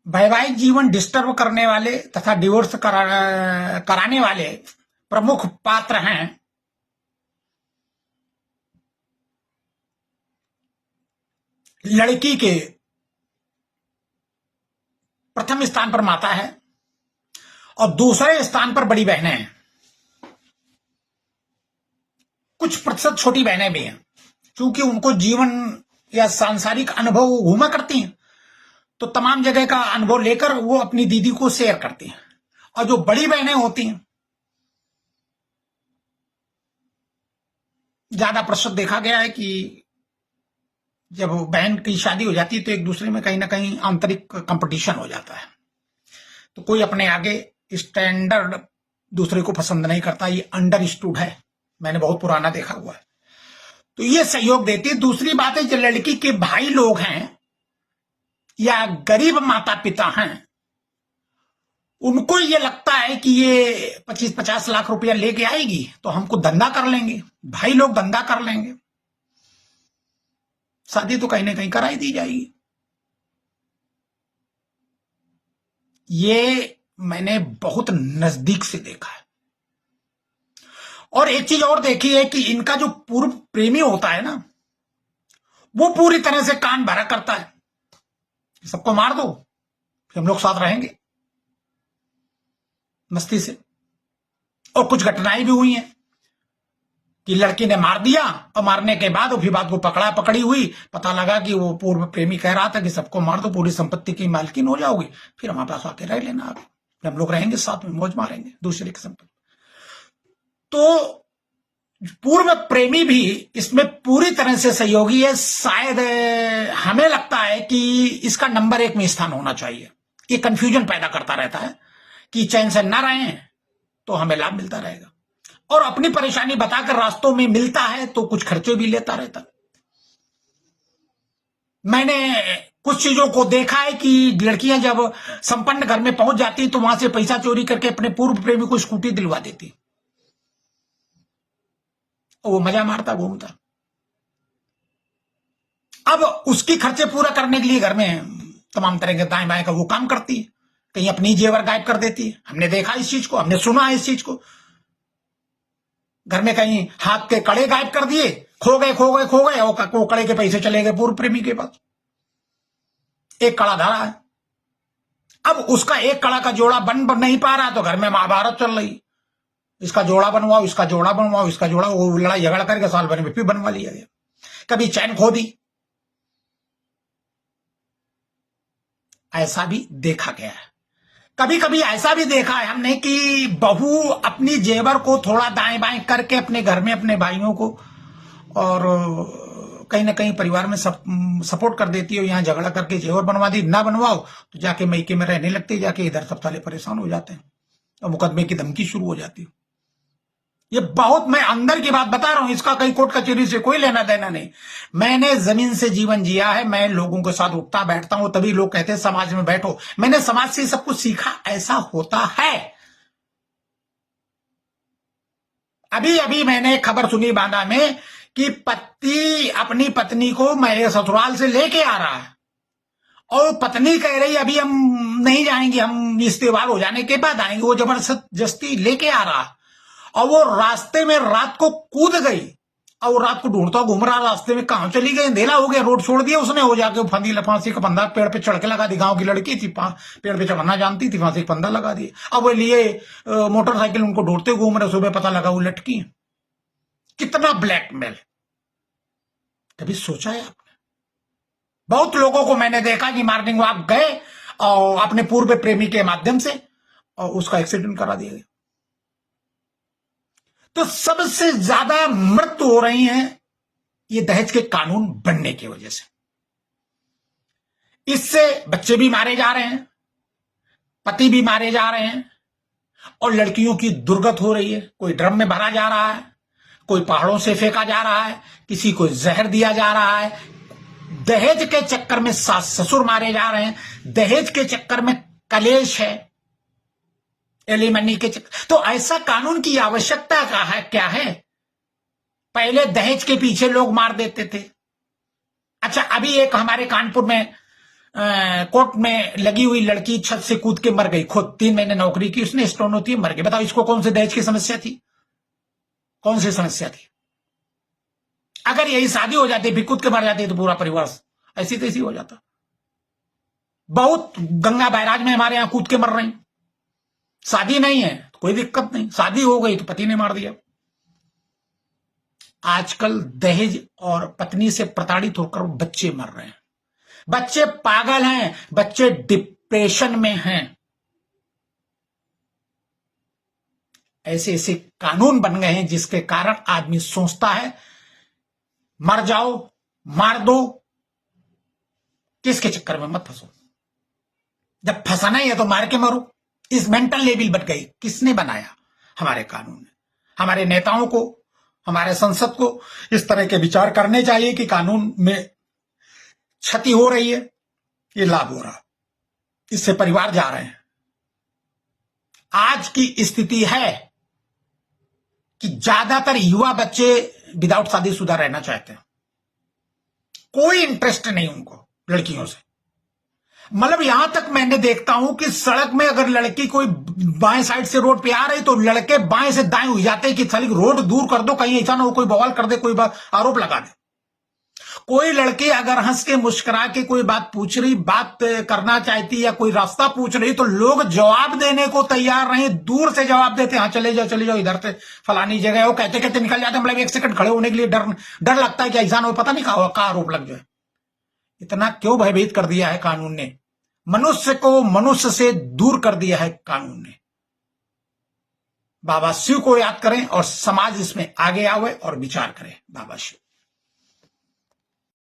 वैवाहिक जीवन डिस्टर्ब करने वाले तथा डिवोर्स कराने वाले प्रमुख पात्र हैं लड़की के प्रथम स्थान पर माता है और दूसरे स्थान पर बड़ी बहनें हैं। कुछ प्रतिशत छोटी बहनें भी हैं, क्योंकि उनको जीवन या सांसारिक अनुभव घूमा करती हैं, तो तमाम जगह का अनुभव लेकर वो अपनी दीदी को शेयर करती हैं। और जो बड़ी बहनें होती हैं, ज्यादा प्रतिशत देखा गया है कि जब बहन की शादी हो जाती है तो एक दूसरे में कहीं ना कहीं आंतरिक कंपटीशन हो जाता है, तो कोई अपने आगे स्टैंडर्ड दूसरे को पसंद नहीं करता। ये अंडरस्टूड है, मैंने बहुत पुराना देखा हुआ है। तो ये सहयोग देती है। दूसरी बात है, जो लड़की के भाई लोग हैं या गरीब माता पिता हैं, उनको ये लगता है कि ये 25-50 लाख रुपया लेके आएगी तो हमको धंधा कर लेंगे, भाई लोग धंधा कर लेंगे, शादी तो कहीं ना कहीं कराई दी जाएगी। ये मैंने बहुत नजदीक से देखा है। और एक चीज और देखी है कि इनका जो पूर्व प्रेमी होता है ना, वो पूरी तरह से कान भरा करता है, सबको मार दो फिर हम लोग साथ रहेंगे, मस्ती से। और कुछ घटनाएं भी हुई हैं कि लड़की ने मार दिया और मारने के बाद फिर बात को पकड़ी हुई, पता लगा कि वो पूर्व प्रेमी कह रहा था कि सबको मार दो, पूरी संपत्ति की मालकिन हो जाओगी, फिर हमारे पास आके रह लेना, आप हम लोग रहेंगे साथ में, मौज मारेंगे दूसरे की संपत्ति। तो पूर्व प्रेमी भी इसमें पूरी तरह से सहयोगी है। शायद हमें लगता है कि इसका नंबर 1 में स्थान होना चाहिए। ये कंफ्यूजन पैदा करता रहता है कि चैन से ना रहें तो हमें लाभ मिलता रहेगा, और अपनी परेशानी बताकर रास्तों में मिलता है तो कुछ खर्चे भी लेता रहता। मैंने कुछ चीजों को देखा है कि लड़कियां जब संपन्न घर में पहुंच जाती तो वहां से पैसा चोरी करके अपने पूर्व प्रेमी को स्कूटी दिलवा देती, वो मजा मारता घूमता। अब उसकी खर्चे पूरा करने के लिए घर में तमाम तरह के दाएं बाएं का वो काम करती है, कहीं अपनी जेवर गायब कर देती है। हमने देखा इस चीज को, हमने सुना इस चीज को। घर में कहीं हाथ के कड़े गायब कर दिए, खो गए और वो कड़े के पैसे चले गए पूर्व प्रेमी के पास। एक कड़ा धरा है, अब उसका एक कड़ा का जोड़ा बन नहीं पा रहा, तो घर में महाभारत चल रही, इसका जोड़ा बनवाओ, इसका जोड़ा बनवाओ, इसका जोड़ा, वो लड़ाई झगड़ा करके साल भर में फिर बनवा लिया गया। कभी चैन खो दी, ऐसा भी देखा गया है। कभी कभी ऐसा भी देखा है हमने कि बहू अपनी जेवर को थोड़ा दाएं बाएं करके अपने घर में अपने भाइयों को और कहीं ना कहीं परिवार में सपोर्ट कर देती है। यहाँ झगड़ा करके जेवर बनवा दी, ना बनवाओ तो जाके मैके में रहने लगते, जाके इधर सब साले परेशान हो जाते हैं और मुकदमे की धमकी शुरू हो जाती है। ये बहुत, मैं अंदर की बात बता रहा हूं, इसका कहीं कोर्ट कचहरी से कोई लेना देना नहीं। मैंने जमीन से जीवन जिया है, मैं लोगों के साथ उठता बैठता हूं, तभी लोग कहते हैं समाज में बैठो। मैंने समाज से सब कुछ सीखा, ऐसा होता है। अभी अभी मैंने एक खबर सुनी बांदा में कि पति अपनी पत्नी को मेरे ससुराल से लेके आ रहा है और पत्नी कह रही अभी हम नहीं जाएंगे, हम इस्तीफा हो जाने के बाद आएंगे। वो जबरदस्ती लेके आ रहा और वो रास्ते में रात को कूद गई और वो रात को ढूंढता घूम रहा, रास्ते में कहां चली गई, अंधेरा हो गया, रोड छोड़ दिया उसने। हो जाके फांसी का फंदा पेड़ पे चढ़ के लगा दी। गांव की लड़की थी, पेड़ पे चढ़ना जानती थी, फांसी का फंदा लगा दिया। अब वो लिए मोटरसाइकिल उनको ढूंढते घूम रहे, सुबह पता लगा वो लटकी। कितना ब्लैकमेल, कभी सोचा है आपने? बहुत लोगों को मैंने देखा कि मॉर्निंग वॉक गए और अपने पूर्व प्रेमी के माध्यम से और उसका एक्सीडेंट करा दिया गया। तो सबसे ज्यादा मृत्यु हो रही है ये दहेज के कानून बनने की वजह से। इससे बच्चे भी मारे जा रहे हैं, पति भी मारे जा रहे हैं और लड़कियों की दुर्गत हो रही है। कोई ड्रम में भरा जा रहा है, कोई पहाड़ों से फेंका जा रहा है, किसी को जहर दिया जा रहा है। दहेज के चक्कर में सास ससुर मारे जा रहे हैं, दहेज के चक्कर में कलेश है, एलिमनी के चक्कर। तो ऐसा कानून की आवश्यकता क्या है? पहले दहेज के पीछे लोग मार देते थे। अच्छा, अभी एक हमारे कानपुर में कोर्ट में लगी हुई लड़की छत से कूद के मर गई, खुद 3 महीने नौकरी की उसने, स्टोनोथी मर गई। बताओ इसको कौन से दहेज की समस्या थी, कौन सी समस्या थी? अगर यही शादी हो जाती फिर कूद के मर जाती तो पूरा परिवार ऐसी तैसी हो जाता। बहुत गंगा बैराज में हमारे यहां कूद के मर रही, शादी नहीं है तो कोई दिक्कत नहीं, शादी हो गई तो पति ने मार दिया। आजकल दहेज और पत्नी से प्रताड़ित होकर बच्चे मर रहे हैं, बच्चे पागल हैं, बच्चे डिप्रेशन में हैं। ऐसे ऐसे कानून बन गए हैं जिसके कारण आदमी सोचता है मर जाओ, मार दो, किसके चक्कर में मत फंसो। जब फंसाना ही है तो मार के मरो। इस मेंटल लेवल बन गई। किसने बनाया? हमारे कानून ने। हमारे नेताओं को, हमारे संसद को इस तरह के विचार करने चाहिए कि कानून में क्षति हो रही है, ये लाभ हो रहा, इससे परिवार जा रहे हैं। आज की स्थिति है कि ज्यादातर युवा बच्चे विदाउट शादीशुदा रहना चाहते हैं, कोई इंटरेस्ट नहीं उनको लड़कियों से। मतलब यहां तक मैंने देखता हूं कि सड़क में अगर लड़की कोई बाएं साइड से रोड पे आ रही तो लड़के बाएं से दाएं हो जाते हैं कि साली रोड दूर कर दो, कहीं ऐसा ना हो कोई बवाल कर दे, कोई आरोप लगा दे। कोई लड़की अगर हंस के मुस्कुरा के कोई बात पूछ रही, बात करना चाहती या कोई रास्ता पूछ रही तो लोग जवाब देने को तैयार नहीं, दूर से जवाब देते, हाँ चले जाओ इधर से फलानी जगह, वो कहते कहते निकल जाते। मतलब 1 सेकंड खड़े होने के लिए डर लगता है कि ऐसा ना हो, पता नहीं कहाँ आरोप लग जाए। इतना क्यों भयभीत कर दिया है कानून ने? मनुष्य को मनुष्य से दूर कर दिया है कानून ने। बाबा शिव को याद करें और समाज इसमें आगे आवे और विचार करे। बाबा शिव।